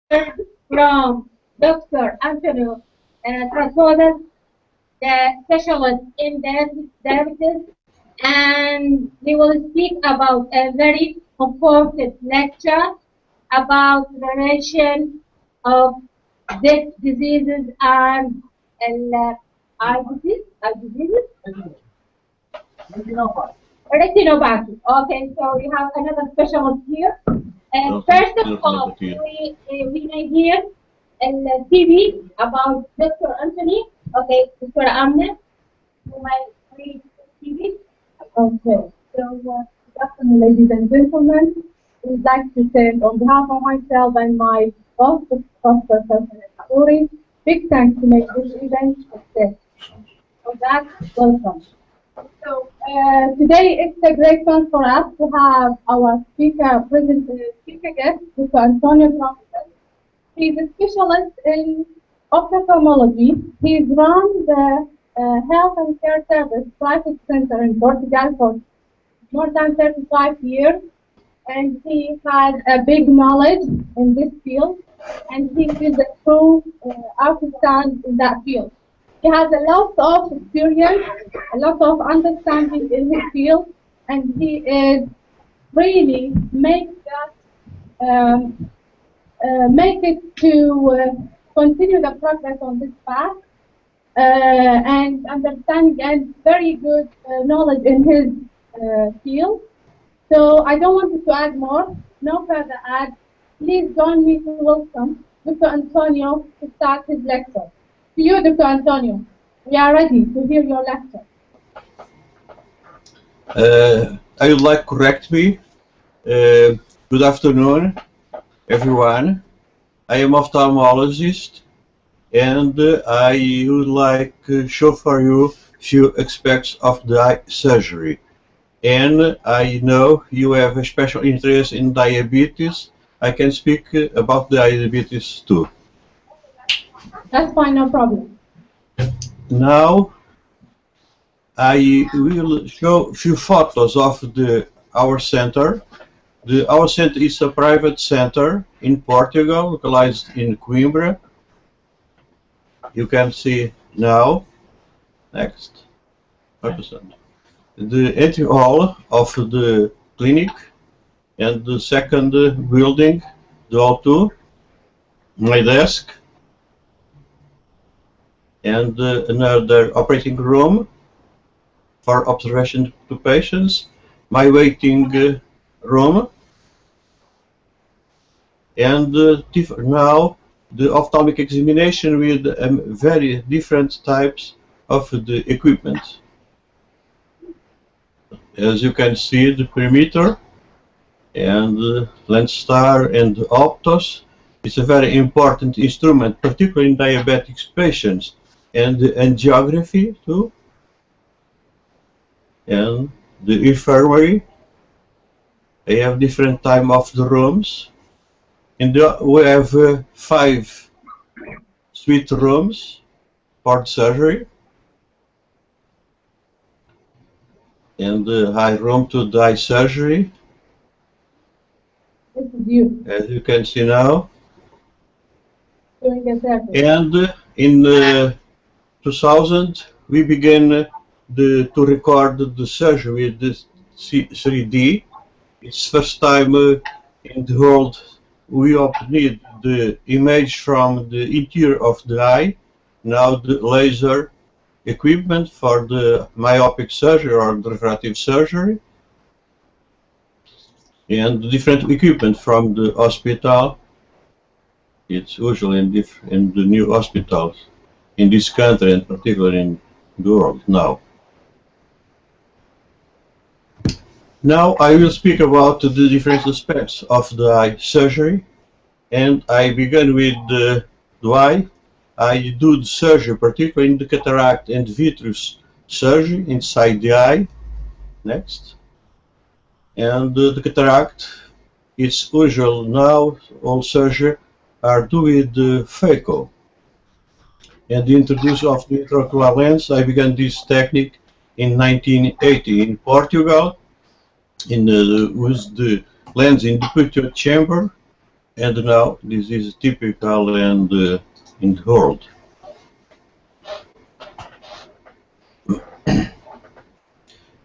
from Dr. Antonio Trasvodas, the specialist in diabetes, and we will speak about a very important lecture about the relation of these diseases and eye diseases, retinopathy. Okay, so we have another specialist here. First of all, we may hear TV about Dr. Anthony. Okay, Dr. Amna, who might read TV. Okay, so good afternoon, ladies and gentlemen. We'd like to send, on behalf of myself and my boss, Professor Kauri, big thanks to make this event a success. For that, welcome. So today it's a great fun for us to have our speaker guest, Dr. Antonio Trasvodas. He's a specialist in ophthalmology. He's run the Health and Care Service Private Center in Portugal for more than 35 years, and he has a big knowledge in this field, and he is a true artisan in that field. He has a lot of experience, a lot of understanding in his field, and he is really make it to continue the progress on this path and understanding and very good knowledge in his field. So I don't want to add more, no further add. Please join me to welcome Dr. Antonio to start his lecture. To you, Dr. Antonio, we are ready to hear your lecture. I would like to correct me. Good afternoon, everyone. I am ophthalmologist, and I would like to show for you few aspects of the eye surgery. And I know you have a special interest in diabetes. I can speak about diabetes too. That's fine, no problem. Now I will show a few photos of our center. Our center is a private center in Portugal, localized in Coimbra. You can see now. Next. The entry hall of the clinic, and the second building, the hall 2, my desk, and another operating room for observation to patients, my waiting room, and now the ophthalmic examination with very different types of the equipment. As you can see, the perimeter and the lens star and the optos is a very important instrument, particularly in diabetic patients, and the angiography too, and the infirmary. I have different time of the rooms, and we have 5 suite rooms for surgery, and the high room to the eye surgery. This is you. As you can see now. Doing a surgery. And in 2000 we began to record the surgery with the 3D. It's first time in the world we obtained the image from the interior of the eye. Now the laser equipment for the myopic surgery or the refractive surgery, and different equipment from the hospital. It's usually in the new hospitals in this country, and particularly in the world now. Now I will speak about the different aspects of the eye surgery, and I begin with the eye. I do the surgery, particularly in the cataract and vitreous surgery inside the eye. Next. And the cataract, it's usual now, all surgery are done with the phaco. And the introduction of the intraocular lens, I began this technique in 1980 in Portugal, with the lens in the pituitary chamber, And now this is typical and in the world.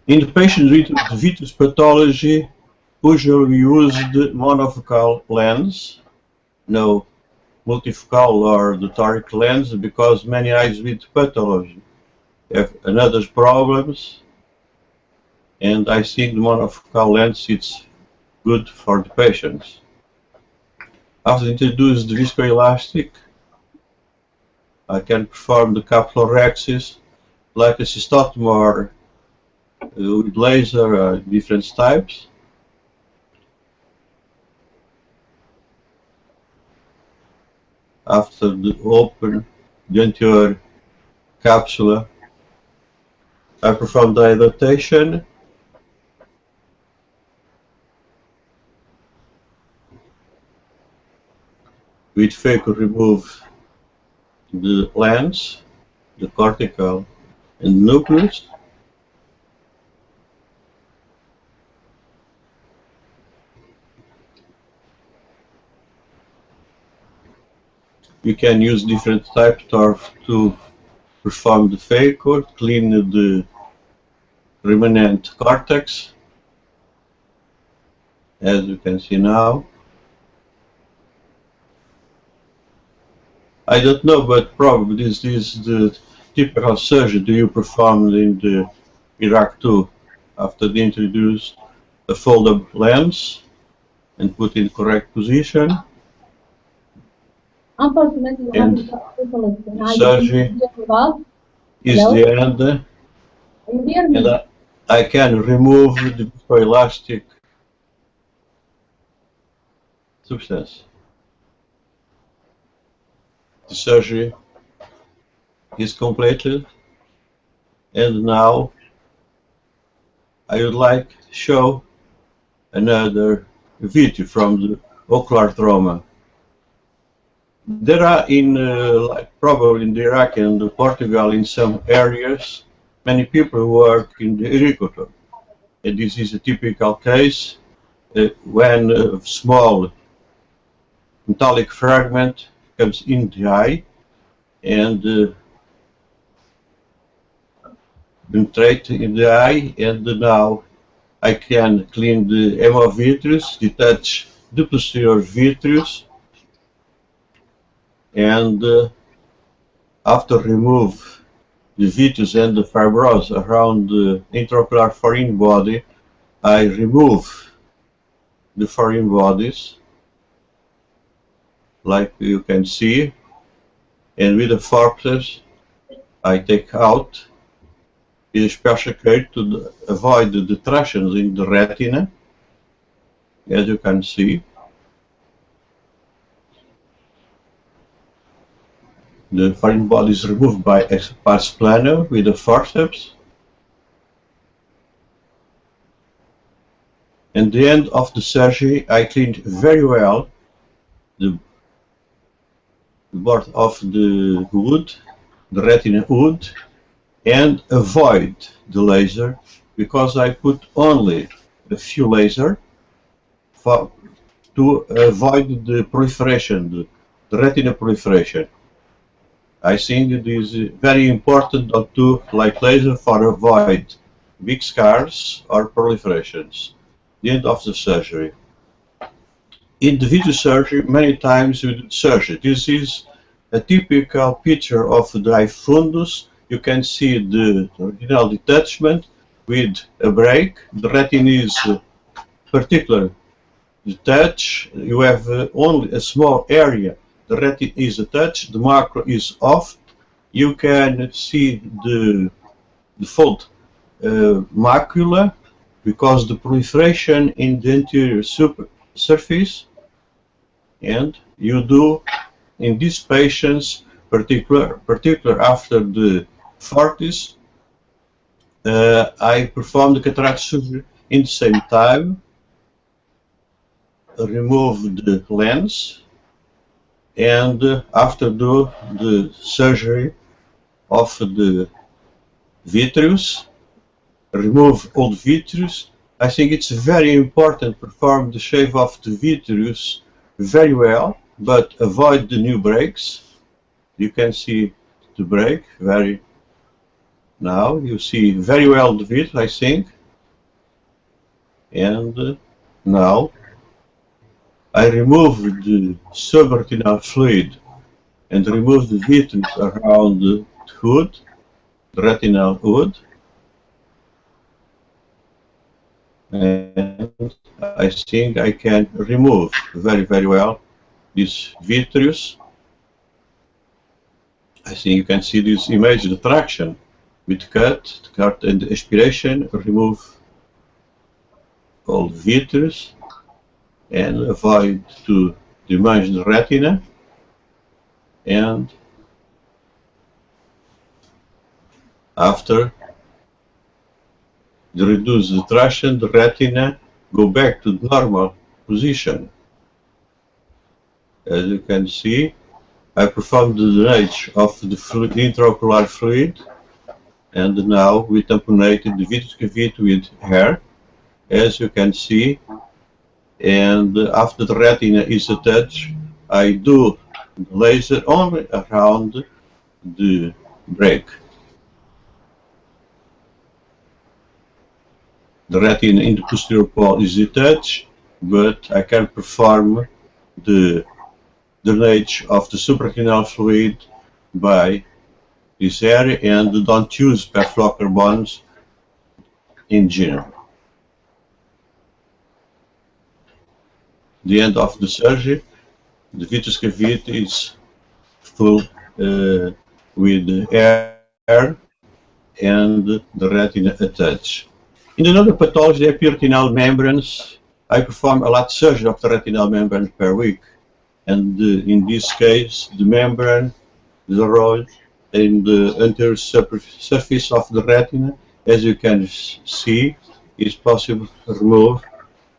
In the patients with the vitreous pathology, usually we use the monofocal lens, no multifocal or the toric lens, because many eyes with pathology have another problems, and I think the monofocal lens is good for the patients. After introduce the viscoelastic, I can perform the capsulorhexis like a cystotomy or with laser, different types. After the open the anterior capsula, I perform dilatation. With phaco remove the lens, the cortical and nucleus. You can use different types to perform the phaco, clean the remnant cortex, as you can see now. I don't know, but probably this is the typical surgery you performed in the Iraq 2 after they introduced a fold-up lens and put in correct position. Unfortunately, and surgery is the end, and I can remove the viscoelastic substance. The surgery is completed, and now I would like to show another video from the ocular trauma. There are like probably in Iraq and Portugal in some areas, many people who work in the agriculture. And this is a typical case when a small metallic fragment comes in the eye and penetrate in the eye, and now I can clean the hemovitreous, detach the posterior vitreous, and after remove the vitreous and the fibrosis around the intraocular foreign body, I remove the foreign bodies, like you can see, and with the forceps I take out with a special care to avoid the detractions in the retina, as you can see. The foreign body is removed by pars plano with the forceps. At the end of the surgery, I cleaned very well the board of the hood, the retina hood, and avoid the laser, because I put only a few laser to avoid the proliferation, the retina proliferation. I think it is very important not to like laser for avoid big scars or proliferations. The end of the surgery. In the video surgery, many times we do surgery. This is a typical picture of the eye fundus. You can see the original detachment with a break. The retina is particularly detached. You have only a small area. The retina is attached, the macro is off. You can see the fold macula, because the proliferation in the anterior surface, and you do in these patients, particular after the 40s, I perform the cataract surgery in the same time, remove the lens, and after do the surgery of the vitreous, remove all vitreous. I think it's very important to perform the shave of the vitreous very well, but avoid the new breaks. You can see the break very. Now you see very well the width, I think. And now I remove the subretinal fluid and remove the vitreous around the hood, the retinal hood. And I think I can remove very, very well this vitreous. I think you can see this image, the traction with cut and aspiration, remove all vitreous and avoid to damage the retina. And after reduce the traction, the retina go back to the normal position. As you can see, I performed the drainage of the fluid, intraocular fluid, and now we tamponated the vitreous cavity with hair, as you can see. And after the retina is attached, I do laser only around the break. The retina in the posterior pole is detached, but I can perform the drainage of the supraretinal fluid by this area and don't use perflocker bonds in general. The end of the surgery, the vitreous cavity is full with air and the retina attached. In another pathology, epiretinal membranes, I perform a lot of surgery of the retinal membrane per week. And in this case, the membrane, the rod, and the anterior surface of the retina, as you can see, is possible to remove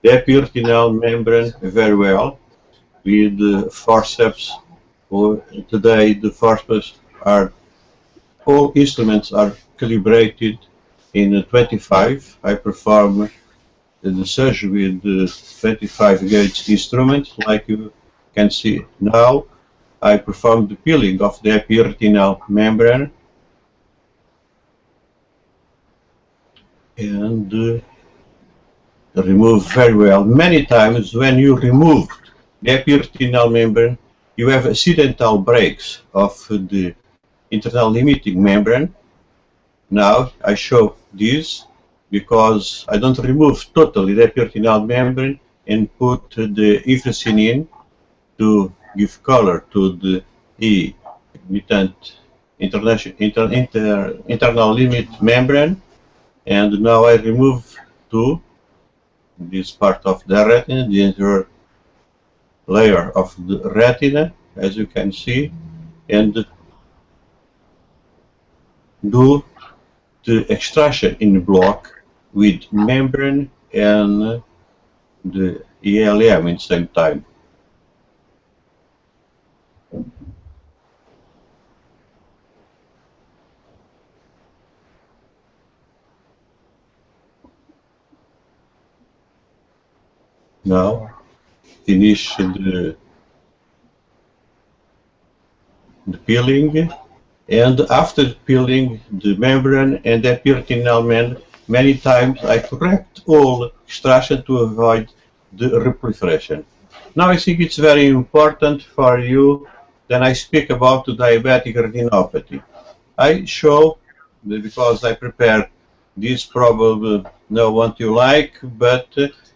the epiretinal membrane very well with the forceps. Today, the forceps are, all instruments are calibrated in 25. I perform the surgery with the 25 gauge instrument, like you can see now. I perform the peeling of the epiretinal membrane and remove very well. Many times when you remove the epiretinal membrane, you have accidental breaks of the internal limiting membrane. Now I show this because I don't remove totally the epiretinal membrane and put the infracinin to give color to the internal limit membrane. And now I remove to this part of the retina, the interior layer of the retina, as you can see, and do the extraction in the block with membrane and the ELM at the same time. Now finish the peeling, and after peeling the membrane and the epiretinal membrane, many times I correct all extraction to avoid the reproliferation. Now I think it's very important for you that I speak about the diabetic retinopathy. I show, because I prepared this, probably no one you like, but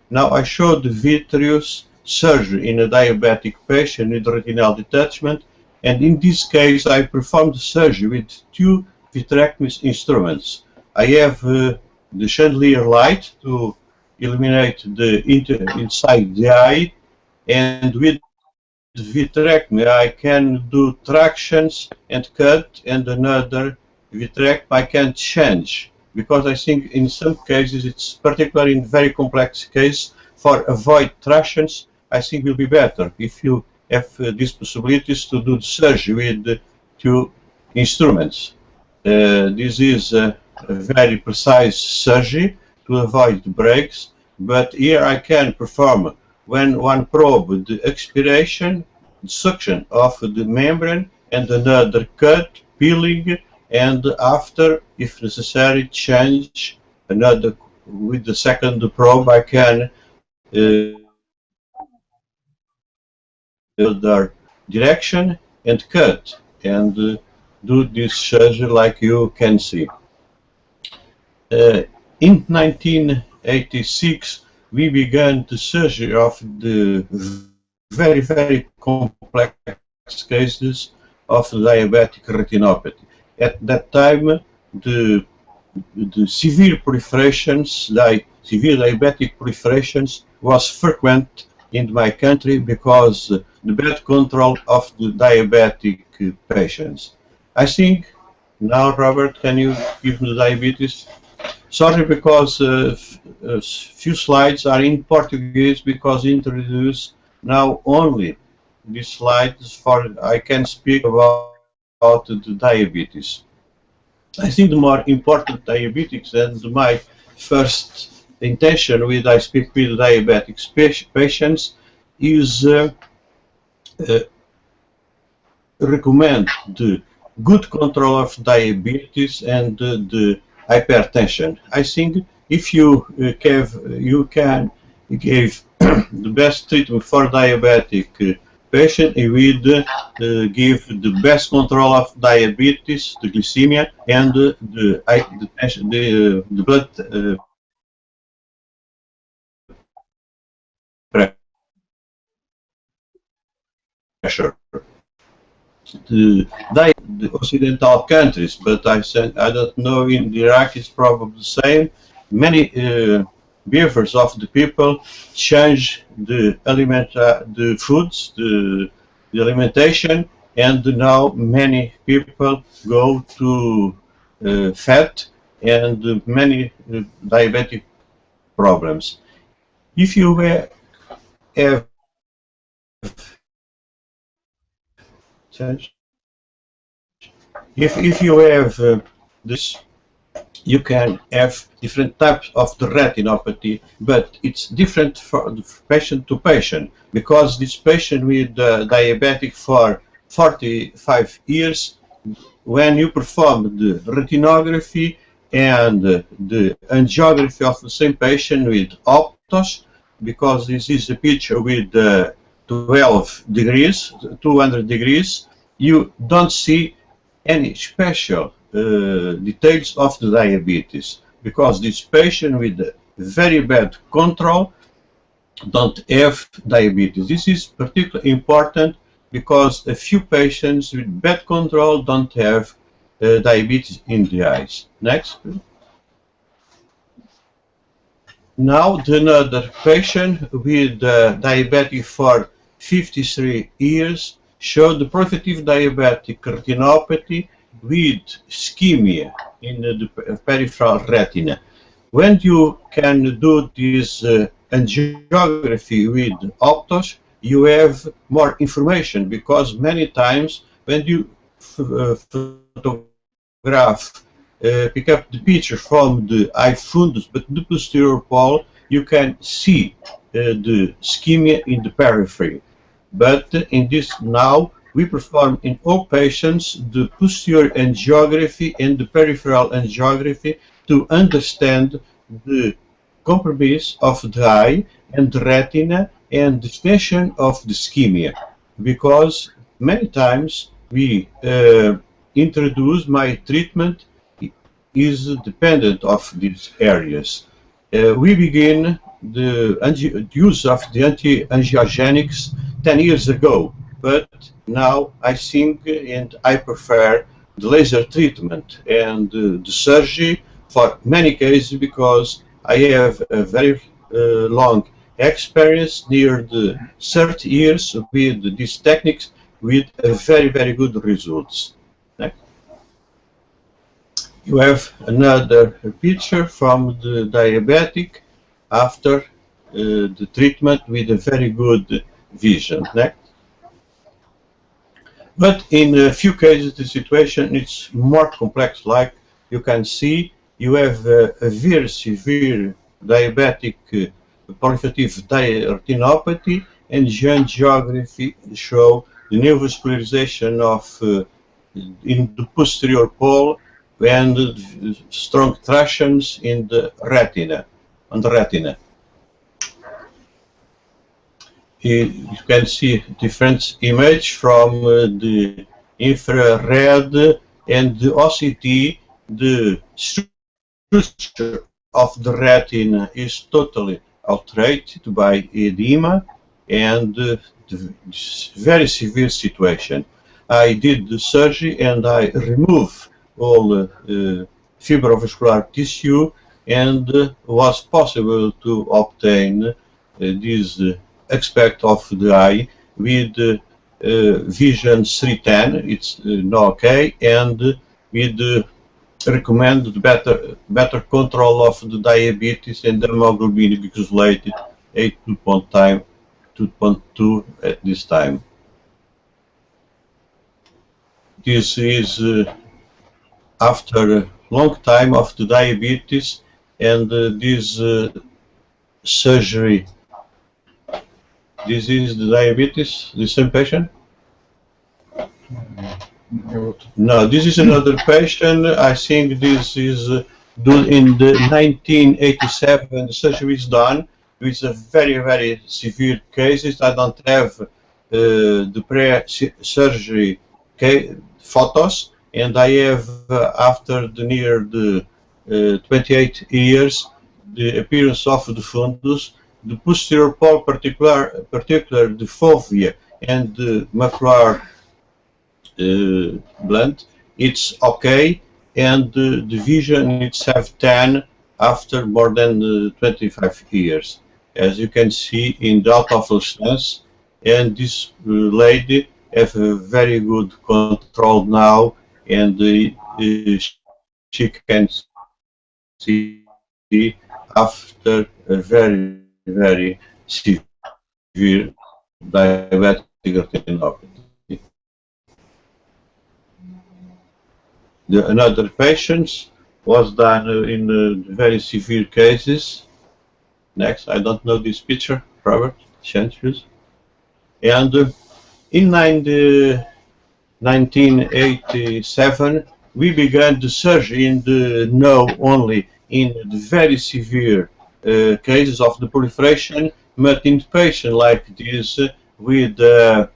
now I show the vitreous surgery in a diabetic patient with retinal detachment, and in this case I performed the surgery with two vitrectomy instruments. I have the chandelier light to eliminate the inside the eye, and with vitrectomy I can do tractions and cut, and another vitrectomy I can change, because I think in some cases, it's particularly in very complex case, for avoid tractions, I think will be better if you have these possibilities to do the surgery with the two instruments. This is a very precise surgery to avoid breaks, but here I can perform when one probe the expiration, suction of the membrane, and another cut, peeling, and after, if necessary, change another with the second probe. I can other direction and cut and do this surgery like you can see. In 1986, we began the surgery of the very complex cases of diabetic retinopathy. At that time, the severe proliferations, severe diabetic proliferations, was frequent in my country because the bad control of the diabetic patients. I think now, Robert, can you give me the diabetes? Sorry, because few slides are in Portuguese because introduce now only these slides for I can speak about the diabetes. I think the more important diabetics and my first intention with I speak with diabetic patients is recommend the good control of diabetes and the hypertension. I think if you can give the best treatment for diabetic patient, you will give the best control of diabetes, the glycemia, and the blood pressure. The Occidental countries, but I don't know, in Iraq it's probably the same. Many behaviors of the people change the foods, the alimentation, and now many people go to fat and many diabetic problems. If you have if you have this, you can have different types of the retinopathy, but it's different from patient to patient, because this patient with diabetic for 45 years, when you perform the retinography and the angiography of the same patient with optos, because this is a picture with 12 degrees, 200 degrees, you don't see any special details of the diabetes, because this patient with very bad control don't have diabetes. This is particularly important because a few patients with bad control don't have diabetes in the eyes. Next, please. Now another patient with diabetic for 53 years showed the proliferative diabetic retinopathy with ischemia in the peripheral retina. When you can do this angiography with optos, you have more information, because many times when you photograph, pick up the picture from the eye fundus, but the posterior pole, you can see the ischemia in the periphery. But in this now, we perform in all patients the posterior angiography and the peripheral angiography to understand the compromise of the eye and the retina and the extension of the ischemia, because many times we introduce my treatment is dependent of these areas. We begin the use of the anti-angiogenics 10 years ago, but now I think and I prefer the laser treatment and the surgery for many cases, because I have a very long experience, near the 30 years with these techniques, with very good results. Next. You have another picture from the diabetic after the treatment with a very good vision. Next. But in a few cases the situation is more complex. Like you can see, you have a very severe diabetic proliferative retinopathy, and angiography show the neovascularization of in the posterior pole and strong tractions in the retina, on the retina. You can see different image from the infrared and the OCT. The structure of the retina is totally altered by edema and the very severe situation. I did the surgery and I removed all fibrovascular tissue, and was possible to obtain this aspect of the eye with vision 310. It's now okay, and with recommended better control of the diabetes and hemoglobin glycolated 2.2 at this time. This is after a long time of the diabetes, and this surgery. This is the diabetes, the same patient? No, this is another patient. I think this is done in the 1987. The surgery is done with a very severe cases. I don't have the pre-surgery photos, and I have after the near the 28 years the appearance of the fundus, the posterior pole, particular the fovea and the macular blunt, it's okay, and the vision it's have 10 after more than 25 years, as you can see in the out-of-focal stance. And this lady have a very good control now, and she can see after a very severe diabetic retinopathy. Another patient was done in very severe cases. Next, I don't know this picture, Robert, change please. And in 1987, we began the surgery in the only in the very severe cases of the proliferation, but in patient like this with a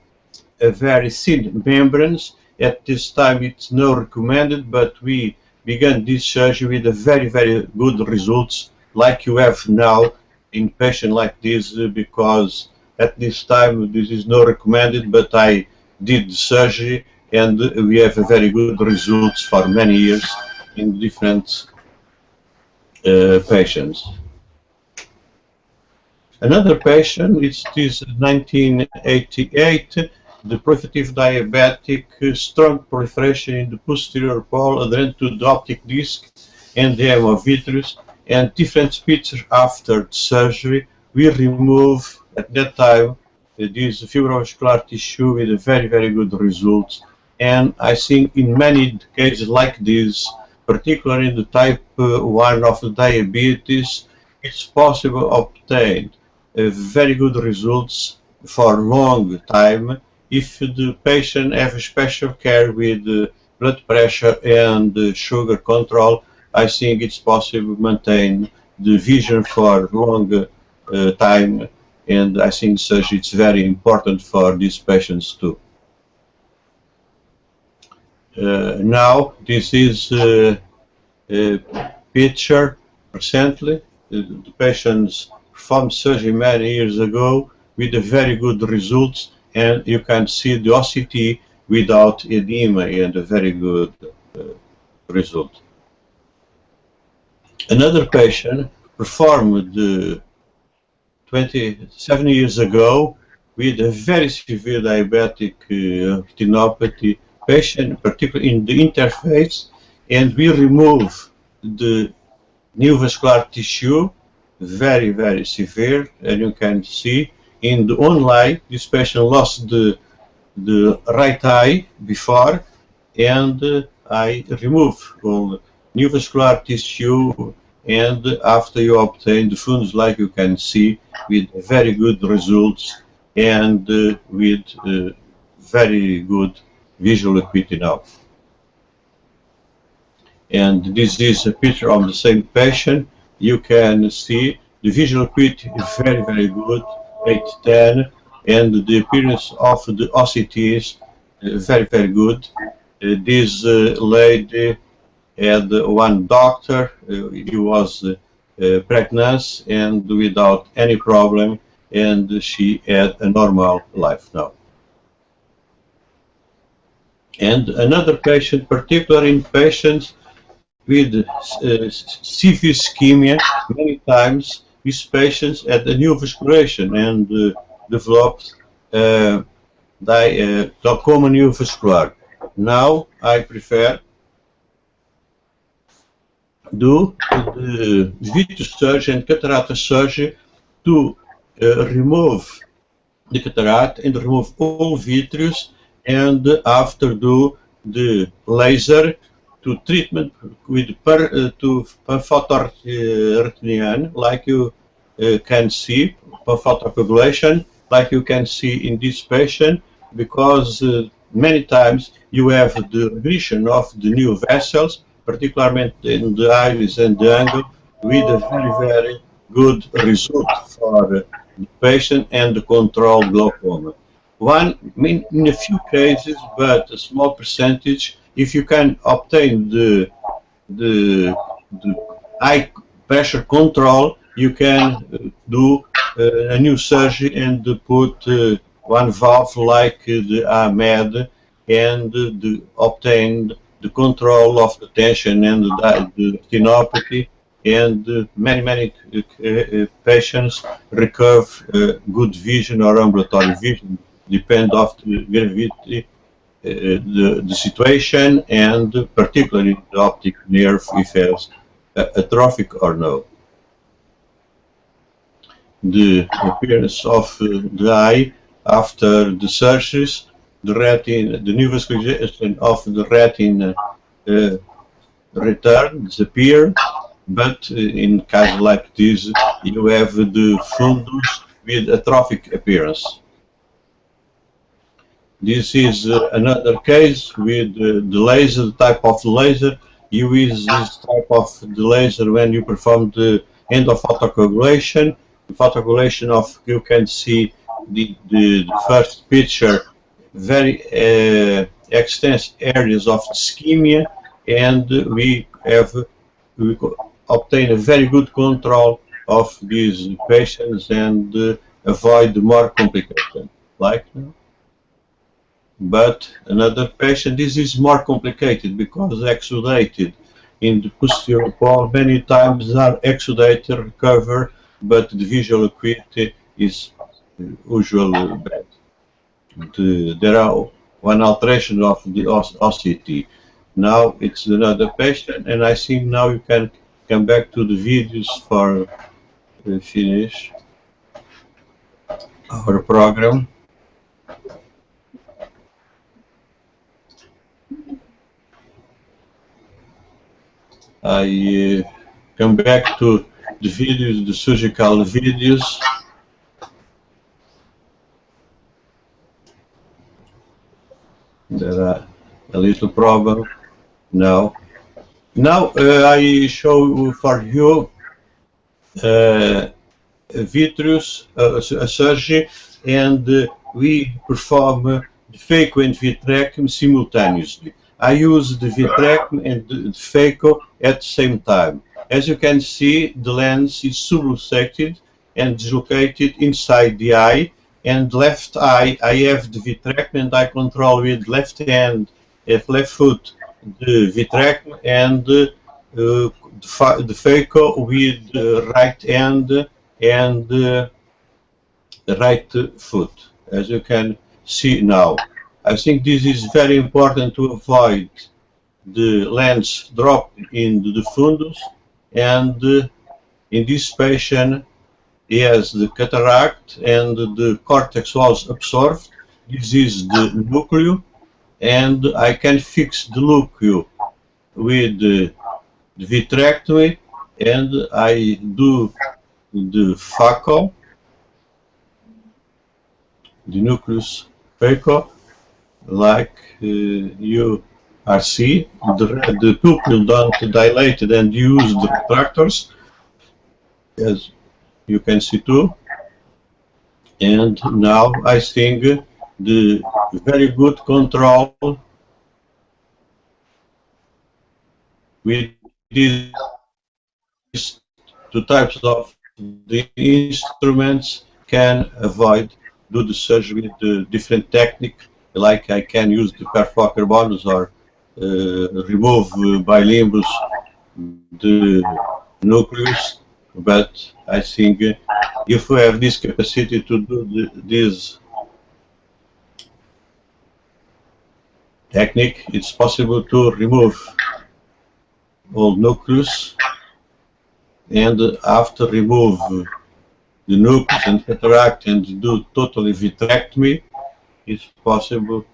very thin membranes. At this time it's not recommended, but we began this surgery with a very good results, like you have now in patient like this, because at this time this is not recommended, but I did the surgery and we have a very good results for many years in different patients. Another patient is this 1988, the proliferative diabetic, strong proliferation in the posterior pole adherent to the optic disc and the hemovitreous, and different pictures after the surgery. We remove at that time this fibrovascular tissue with a very good results. And I think in many cases like this, particularly in the type 1 of the diabetes, it's possible to obtain very good results for a long time if the patient have special care with blood pressure and sugar control. I think it's possible to maintain the vision for long time, and I think surgery is very important for these patients too. Now this is a picture recently. The patients performed surgery many years ago with a very good results, and you can see the OCT without edema and a very good result. Another patient performed 27 years ago with a very severe diabetic retinopathy patient, particularly in the interface, and we remove the neovascular tissue, very severe, and you can see in the online this patient lost the right eye before, and I remove all neovascular tissue and after you obtain the fundus, like you can see, with very good results and with very good visual acuity now. And this is a picture of the same patient. You can see the visual acuity is very, very good, 8-10, and the appearance of the OCT is very, very good. This lady had one doctor, he was pregnant and without any problem, and she had a normal life now. And another patient, particularly in patients with severe ischemia, many times these patients had a new vascularization and developed glaucoma neovascular. Now I prefer do the vitreous surgery and cataract surgery to remove the cataract and remove all vitreous, and after do the laser to treatment with photoretinian, like you can see, photocoagulation, like you can see in this patient, because many times you have the regression of the new vessels, particularly in the iris and the angle, with a very, very good result for the patient and the controlled glaucoma. In a few cases, but a small percentage, if you can obtain the high pressure control, you can do a new surgery and put one valve like the AMED and obtain the control of the tension and the retinopathy, and many patients recover good vision or ambulatory vision, depend of the gravity, the situation, and particularly the optic nerve if it has atrophic or no. The appearance of the eye after the surgeries, the retina, the new vascularization of the retina return, disappear, but in cases like this, you have the fundus with atrophic appearance. This is another case with the laser, the type of laser. You use this type of the laser when you perform the endophotocoagulation. The photocoagulation of, you can see the first picture, very extensive areas of ischemia, and we obtain a very good control of these patients and avoid more complications. Like, but another patient, this is more complicated because exudated in the posterior pole. Many times are exudated, recover, but the visual acuity is usually bad. There are one alteration of the OCT. Now it's another patient, and I think now you can come back to the videos for finish our program. I come back to the videos, the surgical videos. There are a little problem now. Now I show for you vitreous surgery, and we perform the phaco and vitrectomy simultaneously. I use the vitrectomy and the phaco at the same time. As you can see, the lens is subluxated and dislocated inside the eye, and left eye I have the vitrectomy and I control with left hand, left foot, the vitrectomy, and the phaco with the right hand and the right foot, as you can see now. I think this is very important to avoid the lens drop in the fundus, and in this patient he has the cataract and the cortex was absorbed. This is the nucleus, and I can fix the nucleus with the vitrectomy and I do the FACO, the nucleus FACO, like you are see. The pupil don't dilate and use the retractors, as you can see too. And now I think the very good control with these two types of the instruments can avoid do the surgery with the different technique, like I can use the perforator bonus or remove by limbus the nucleus, but I think if we have this capacity to do this technique, it's possible to remove all nucleus, and after remove the nucleus and cataract and do totally vitrectomy, it's possible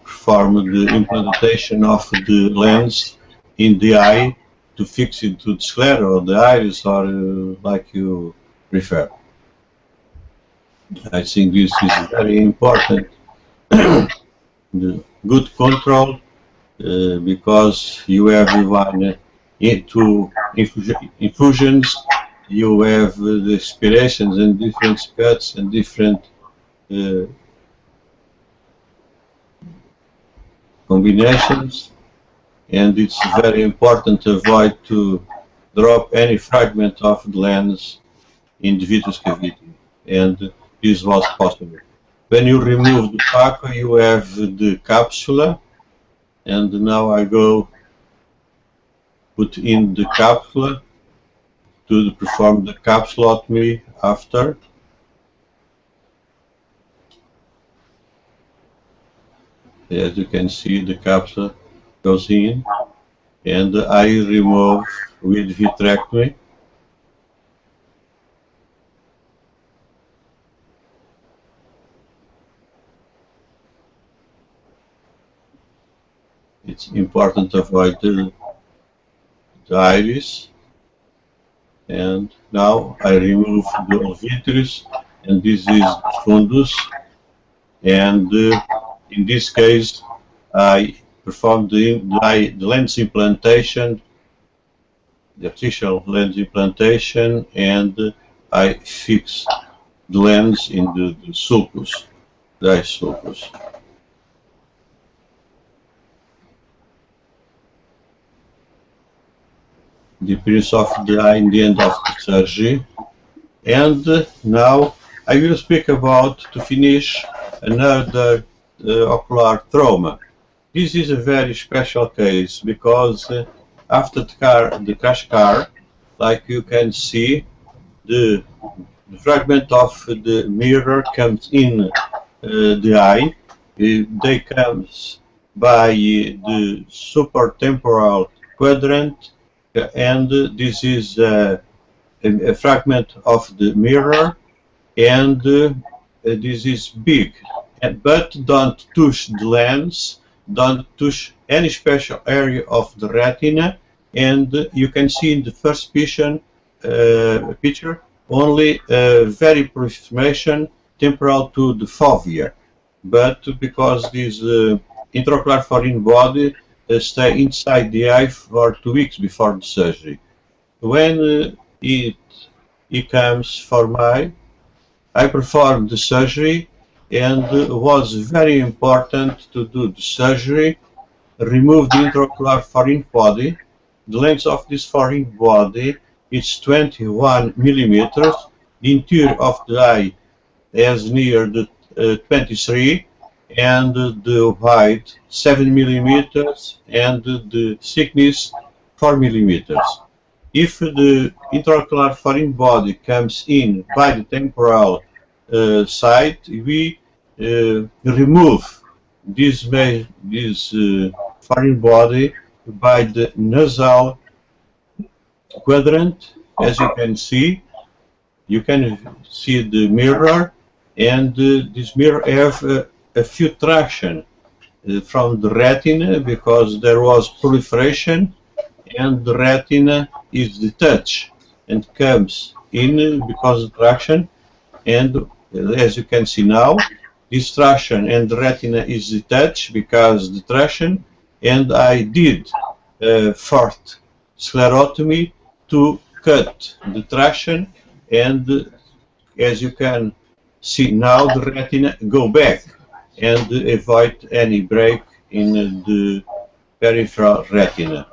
perform the implantation of the lens in the eye to fix it to the sclera or the iris, or like you prefer. I think this is very important. The good control, because you have one into infusions, you have the aspirations and different cuts and different combinations, and it's very important to avoid to drop any fragment of the lens in the vitreous cavity, and this was possible. When you remove the FACO, you have the capsula, and now I go put in the capsula to perform the capsulotomy after. As you can see, the capsule goes in, and I remove with vitrectomy. It's important to avoid the iris, and now I remove the vitreous, and this is the fundus, and in this case I perform the lens implantation, the artificial lens implantation, and I fix the lens in the sulcus, the eye sulcus. The appearance of the eye in the end of the surgery. And now I will speak about, to finish, another ocular trauma. This is a very special case because after the crash car, like you can see, the fragment of the mirror comes in the eye. They comes by the supratemporal quadrant, and this is a fragment of the mirror, and this is big, but don't touch the lens, don't touch any special area of the retina, and you can see in the first picture only very proliferation temporal to the fovea, but because this intraocular foreign body stay inside the eye for 2 weeks before the surgery. When it comes for I performed the surgery, and it was very important to do the surgery, remove the intraocular foreign body. The length of this foreign body is 21 millimeters. The interior of the eye is near the 23, and the height 7 millimeters, and the thickness 4 millimeters. If the intraocular foreign body comes in by the temporal side, we remove this foreign body by the nasal quadrant. As you can see the mirror, and this mirror have a filtration from the retina because there was proliferation, and the retina is detached and comes in because of traction. And as you can see now, this traction and the retina is detached because the traction, and I did fourth sclerotomy to cut the traction, and as you can see now, the retina go back and avoid any break in the peripheral retina.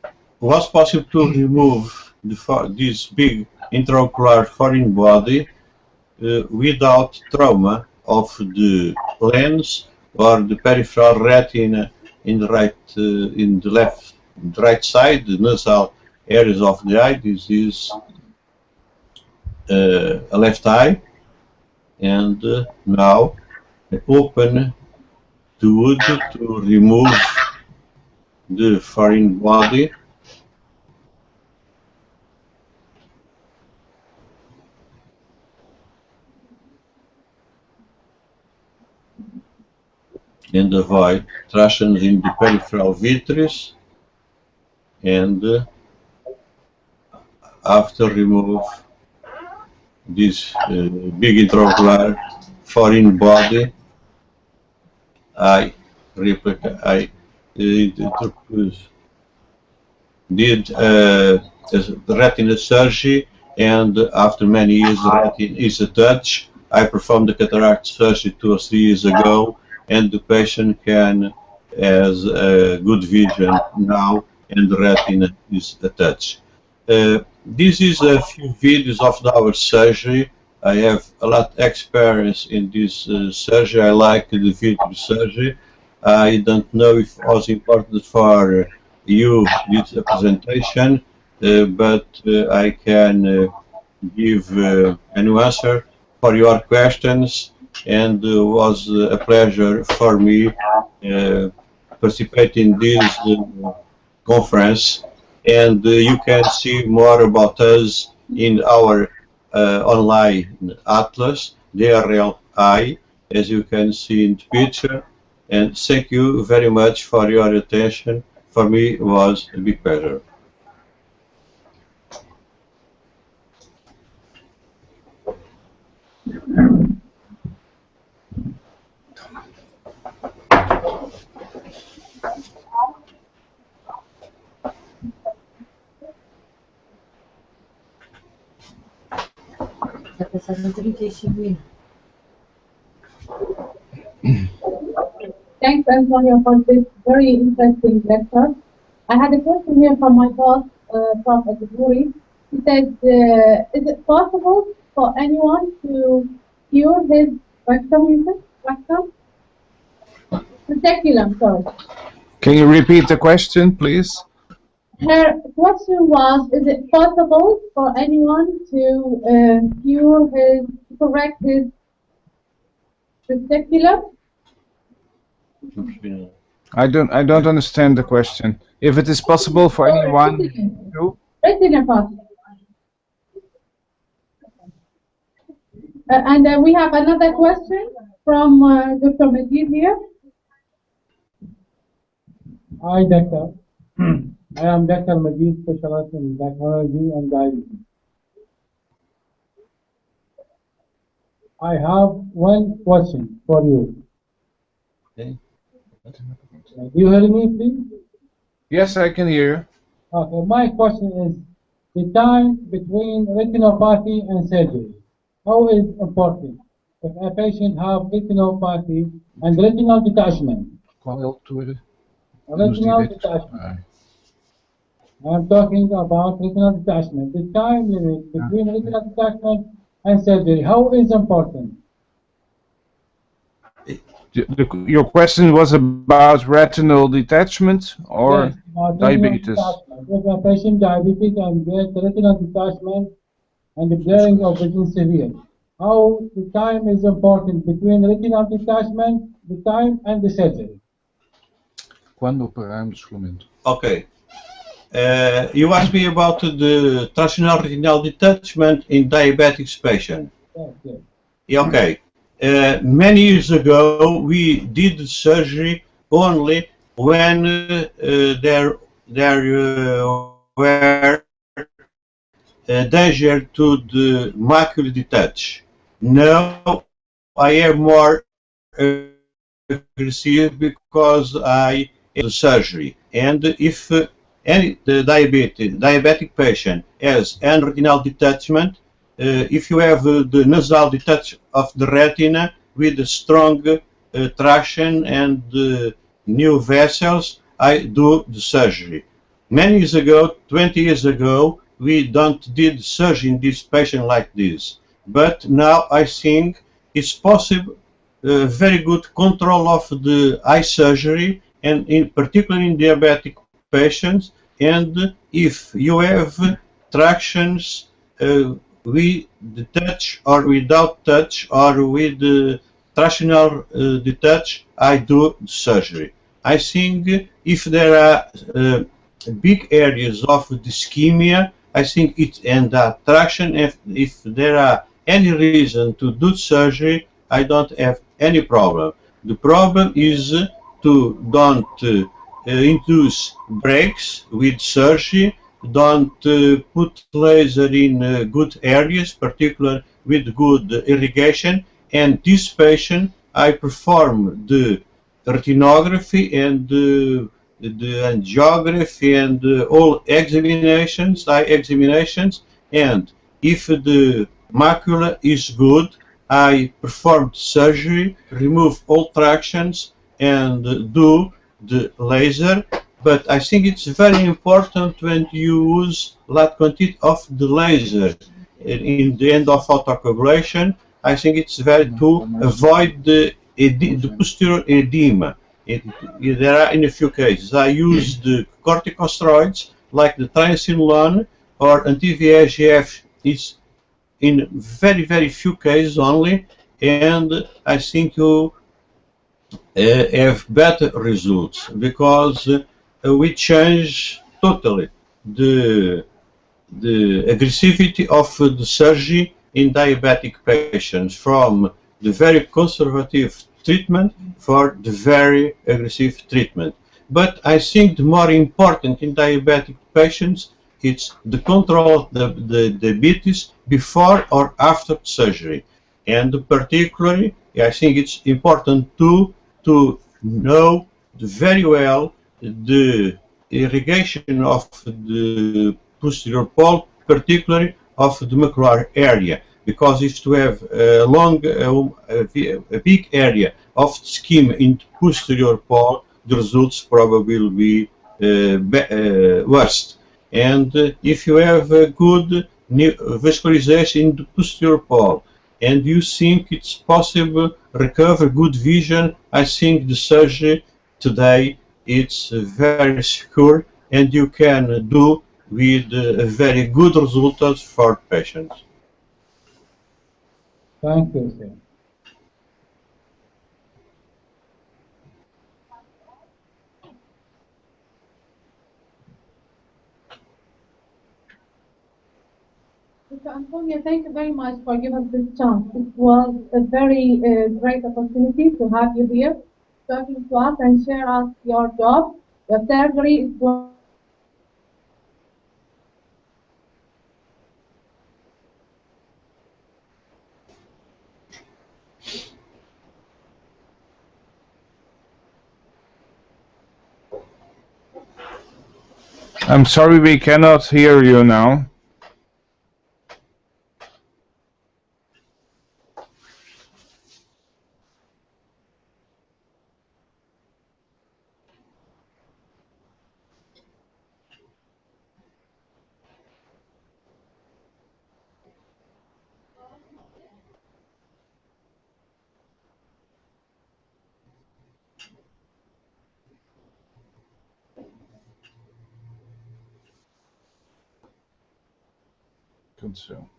It was possible to remove this big intraocular foreign body without trauma of the lens or the peripheral retina in the right side, the nasal areas of the eye. This is a left eye, and now I open the wood to remove the foreign body. And avoid tractions in the peripheral vitreous, and after remove this big intraocular foreign body, I did retina surgery, and after many years the retina is attached. I performed the cataract surgery 2 or 3 years ago, and the patient has good vision now, and the retina is attached. This is a few videos of our surgery. I have a lot of experience in this surgery. I like the vitreous surgery. I don't know if it was important for you this presentation, but I can give an answer for your questions, and it was a pleasure for me participating in this conference. And you can see more about us in our online atlas, DRLI, as you can see in the picture. And thank you very much for your attention. For me, it was a big pleasure. Thanks, Antonio, for this very interesting lecture. I had a question here from my boss, Prof. Adiburi. He said, is it possible for anyone to cure his rectum? Reticulum, sorry. Can you repeat the question, please? Her question was, is it possible for anyone to correct his reticulum? I don't understand the question. If it is possible for anyone to... And we have another question from Dr. Majid here. Hi, Doctor. I am Dr. Majid, specialist in gynecology and diabetes. I have one question for you. Okay. Do you hear me, please? Yes, I can hear you. Okay, my question is the time between retinopathy and surgery. How is important if a patient have retinopathy and retinal detachment? Retinal detachment. I'm talking about retinal detachment. The time limit between retinal detachment and surgery. How is important? Your question was about retinal detachment or yes, diabetes? If a patient diabetic and get retinal detachment and the blurring of vision severe, how the time is important between retinal detachment, the time, and the surgery? Okay. You asked me about the transitional retinal detachment in diabetic patients. Yes, yes. Okay. Many years ago, we did surgery only when there there were danger to the macula detach. Now I am more aggressive because I the surgery. And if any diabetic patient has an retinal detachment, if you have the nasal detach of the retina with a strong traction and new vessels, I do the surgery. Many years ago, 20 years ago, we don't did surgery in this patient like this. But now I think it's possible very good control of the eye surgery and in particularly in diabetic patients. And if you have tractions with the touch or without touch or with tractional detach, I do surgery. I think if there are big areas of ischemia, I think it and traction. If there are any reason to do surgery, I don't have any problem. The problem is to don't induce breaks with surgery, don't put laser in good areas, particularly with good irrigation. And this patient, I perform the retinography and the angiography and all examinations, eye examinations, and if the macula is good, I performed surgery, remove all tractions, and do the laser. But I think it's very important when you use large quantity of the laser in the end of autocoagulation. I think it's very to avoid the posterior edema. There are in a few cases. I use the corticosteroids like the triamcinolone or anti-VEGF. It's in very, very few cases only, and I think you have better results because we change totally the aggressivity of the surgery in diabetic patients from the very conservative treatment for the very aggressive treatment. But I think the more important in diabetic patients it's the control of the diabetes before or after surgery. And particularly, I think it's important to know very well the irrigation of the posterior pole, particularly of the macular area, because if you have a big area of scheme in the posterior pole, the results probably will be worst. And if you have a good vascularization in the posterior pole, and you think it's possible recover good vision, I think the surgery today it's very secure and you can do with very good results for patients. Thank you, sir. Mr. Antonio, thank you very much for giving us this chance. It was a very great opportunity to have you here talking to us and share us your job. Your surgery is going. I'm sorry we cannot hear you now. Goed zo.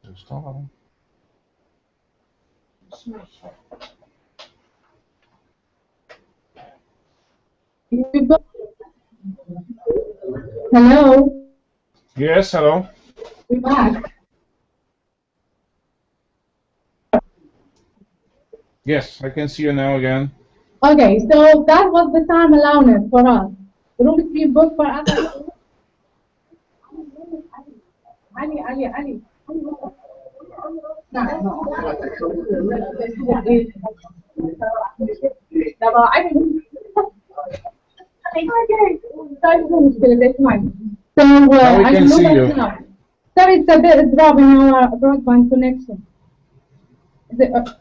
Dus dan wel. Hello. Yes, hello. We're back. Yes, I can see you now again. Okay, so that was the time allowance for us. room is being booked for others. Ali. Now we can see you. Sorry, it's a bit drop in our broadband connection.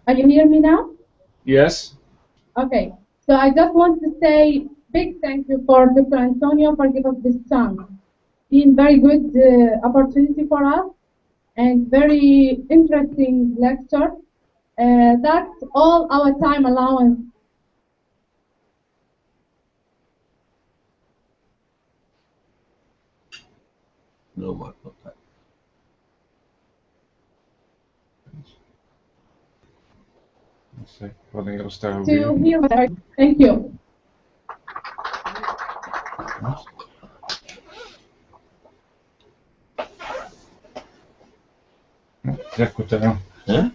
Are you hear me now? Yes. Okay. So I just want to say big thank you for Dr. Antonio for giving us this chance. Been very good opportunity for us and very interesting lecture. That's all our time allowance. No, what, not that. To hear what thank you. Ja, goed, hè? Huh?